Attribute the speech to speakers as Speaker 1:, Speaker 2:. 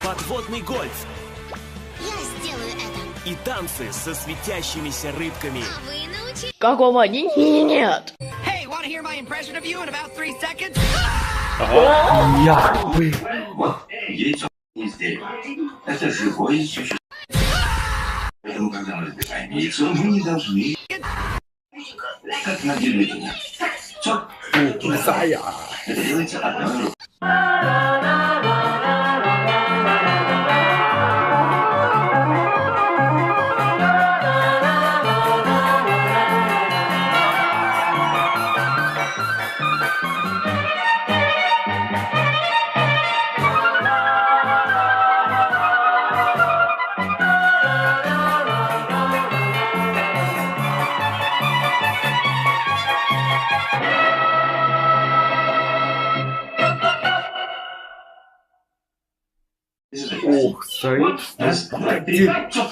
Speaker 1: подводный гольф
Speaker 2: Я сделаю это.
Speaker 1: и танцы со светящимися рыбками.
Speaker 2: А вы научитесь.
Speaker 3: Какого? Нет.
Speaker 4: Hey, want to hear my impression of you in about 3 seconds?
Speaker 5: Яйцо из дерева. Это живое существо. Поэтому, когда мы разбираем яйцо, мы не должны... Как на телевидении. Все. Это делается одной рукой.
Speaker 6: Ух, стоит.
Speaker 5: Раз, два, три. Стоп.